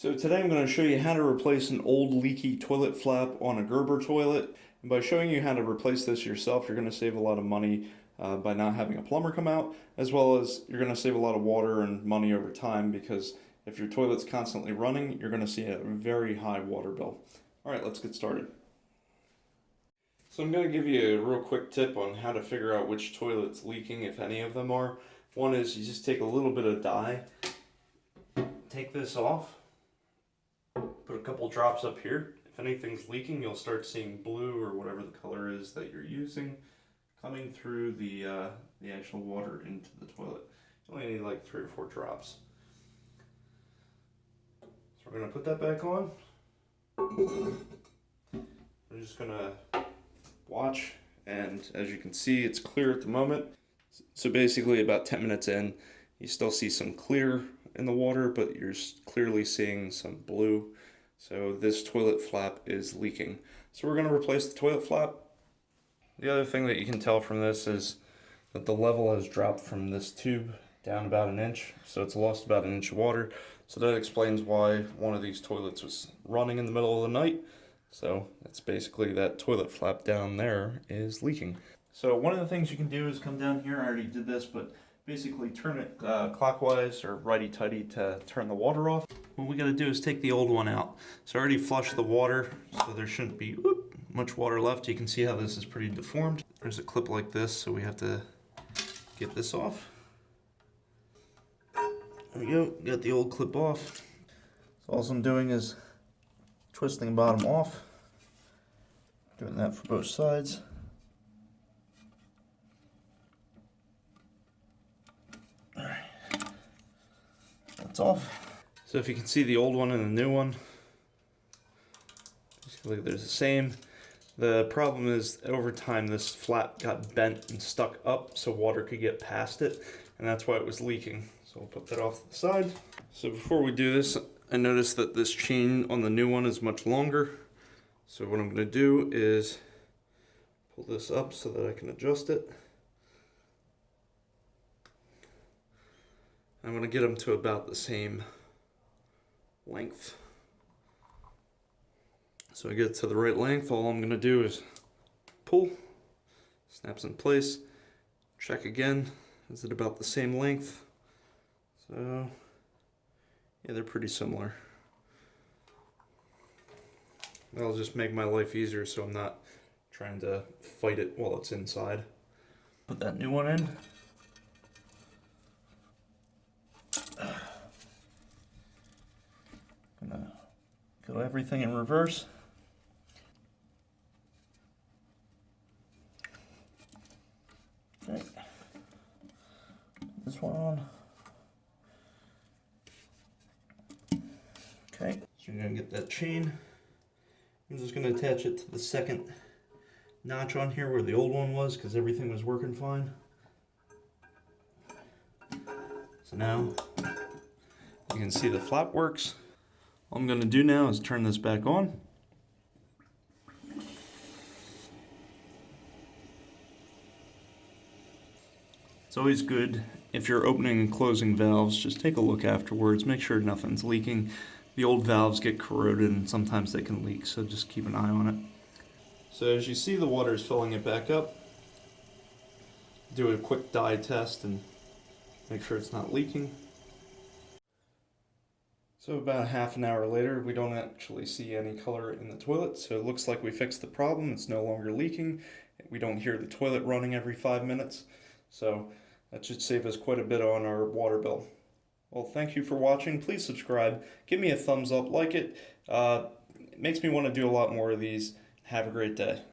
So today I'm going to show you how to replace an old leaky toilet flap on a Gerber toilet. And by showing you how to replace this yourself, you're going to save a lot of money by not having a plumber come out, as well as you're going to save a lot of water and money over time, because if your toilet's constantly running, you're going to see a very high water bill. Alright, let's get started. So I'm going to give you a real quick tip on how to figure out which toilet's leaking, if any of them are. One is you just take a little bit of dye, take this off, put a couple drops up here. If anything's leaking, you'll start seeing blue or whatever the color is that you're using coming through the actual water into the toilet. You only need like 3 or 4 drops. So we're going to put that back on. We're just going to watch, and as you can see, it's clear at the moment. So basically about 10 minutes in, you still see some clear in the water, but you're clearly seeing some blue. So this toilet flap is leaking. So we're going to replace the toilet flap. The other thing that you can tell from this is that the level has dropped from this tube down about 1 inch. So it's lost about 1 inch of water. So that explains why one of these toilets was running in the middle of the night. So it's basically that toilet flap down there is leaking. So one of the things you can do is come down here. I already did this, but basically turn it clockwise or righty-tighty to turn the water off. What we got to do is take the old one out. So I already flushed the water, so there shouldn't be much water left. You can see how this is pretty deformed. There's a clip like this, so we have to get this off. There we go, got the old clip off. So all I'm doing is twisting the bottom off. Doing that for both sides. That's off. So if you can see the old one and the new one, basically they're the same. The problem is over time this flap got bent and stuck up so water could get past it, and that's why it was leaking. So we'll put that off to the side. So before we do this, I noticed that this chain on the new one is much longer. So what I'm going to do is pull this up so that I can adjust it. I'm going to get them to about the same length. So I get it to the right length. All I'm going to do is pull, snaps in place, check again. Is it about the same length? So yeah, they're pretty similar. That'll just make my life easier so I'm not trying to fight it while it's inside. Put that new one in. Gonna go everything in reverse. Okay. This one on. Okay, so you're gonna get that chain. I'm just gonna attach it to the second notch on here where the old one was, because everything was working fine. So now you can see the flap works. All I'm going to do now is turn this back on. It's always good if you're opening and closing valves, just take a look afterwards, make sure nothing's leaking. The old valves get corroded and sometimes they can leak, so just keep an eye on it. So as you see, the water is filling it back up. Do a quick dye test and make sure it's not leaking. So about half an hour later, we don't actually see any color in the toilet, so it looks like we fixed the problem. It's no longer leaking. We don't hear the toilet running every 5 minutes, so that should save us quite a bit on our water bill. Well, thank you for watching. Please subscribe. Give me a thumbs up, like it. It makes me want to do a lot more of these. Have a great day.